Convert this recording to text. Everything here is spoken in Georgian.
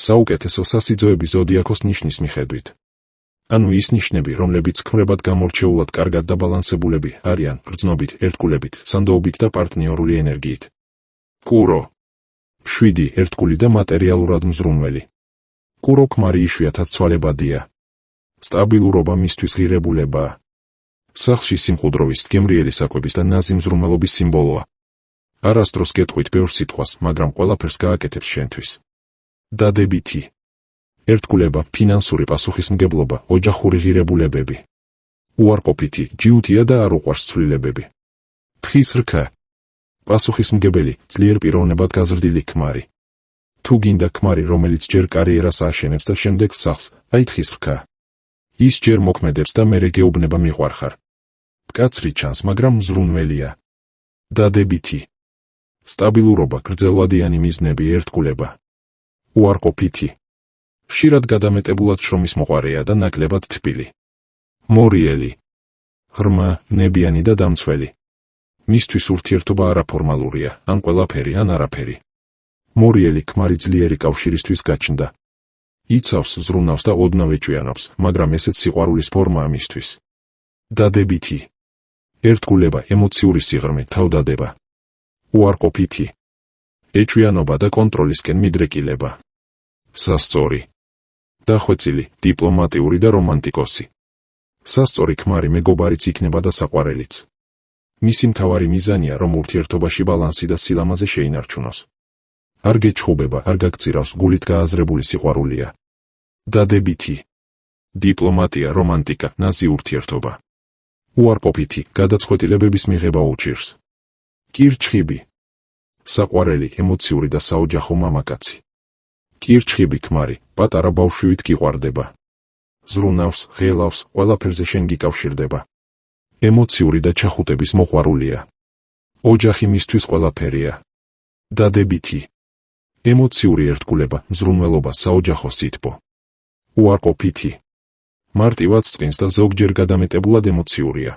საუკეთესო სასიძოები ზოდიაქოს ნიშნის მიხედვით. ანუ ის ნიშნები, რომლებიც ქმრებად გამორჩეულად კარგად დაბალანსებულები არიან გრძნობით, ერთგულებით, სანდოობით და პარტნიორული ენერგიით. კურო 7 ერთგული და მატერიალურად მზრუნველი. კურო ქმარი იშვიათად ცვალებადია. სტაბილურობა მისთვის ღირებულებაა. სახლში სიმყუდროვის, გემრიელი საკვების და ნაზი მზრუნველობის სიმბოლოა. არასდროს გეტყვით ბევრ სიტყვას, მაგრამ ყველაფერს გააკეთებს შენთვის. დადებითი ერთგულება, ფინანსური პასუხისმგებლობა, ოჯახური ღირებულებები. უარყოფითი, ჯიუტია და არ უყვარს ცვლილებები. თხის რქა პასუხისმგებელი, ძლიერ პიროვნებად გაზრდილი ქმარი. თუ გინდა ქმარი, რომელიც ჯერ კარიერას აშენებს და შემდეგ სახლს, აი თხის რქა. ის ჯერ მოქმედებს და მერე გეუბნება მიყვარხარ. მკაცრი ჩანს, მაგრამ მზრუნველია. დადებითი სტაბილურობა, გრძელვადიანი მიზნები, ერთგულება. უარყოფითი ხშირად გადამეტებულად შრომის მოყვარეა და ნაკლებად თბილი. მორიელი ღრმა, ნებიანი და დამცველი. მისთვის ურთიერთობა არაფორმალურია, ან ყველაფერი, ან არაფერი. მორიელი ქმარი ძლიერი კავშირისთვის გაჩნდა. იცავს, ზრუნავს და ოდნავ ეჭვიანობს, მაგრამ ესეც სიყვარულის ფორმაა მისთვის. დადებითი ერთგულება, ემოციური სიღრმე, თავდადება. უარყოფითი ეჭვიანობა და კონტროლისკენ მიდრეკილება. სასწორი დახვეწილი, დიპლომატიური და რომანტიკოსი. სასწორი ქმარი მეგობარიც იქნება და საყვარელიც. მისი მთავარი მიზანია, რომ ურთიერთობაში ბალანსი და სილამაზე შეინარჩუნოს. არ გეჩხუბება, არ გაგწირავს, გულით გააზრებული სიყვარულია. დადებითი დიპლომატია, რომანტიკა, ნაზი ურთიერთობა. უარყოფითი გადაწყვეტილებების მიღება უჭირს. კირჩხიბი საყვარელი, ემოციური და საოჯახო მამაკაცი. კირჩხიბი ქმარი, პატარა ბავშვივით გიყვარდება. ზრუნავს, ღელავს, ყველაფერზე შენ გიკავშირდება. ემოციური და ჩახუტების მოყვარულია. ოჯახი მისთვის ყველაფერია. დადებითი ემოციური ერთგულება, მზრუნველობა, საოჯახო სითბო. უარყოფითი მარტივად წყინს და ზოგჯერ გადამეტებულად ემოციურია.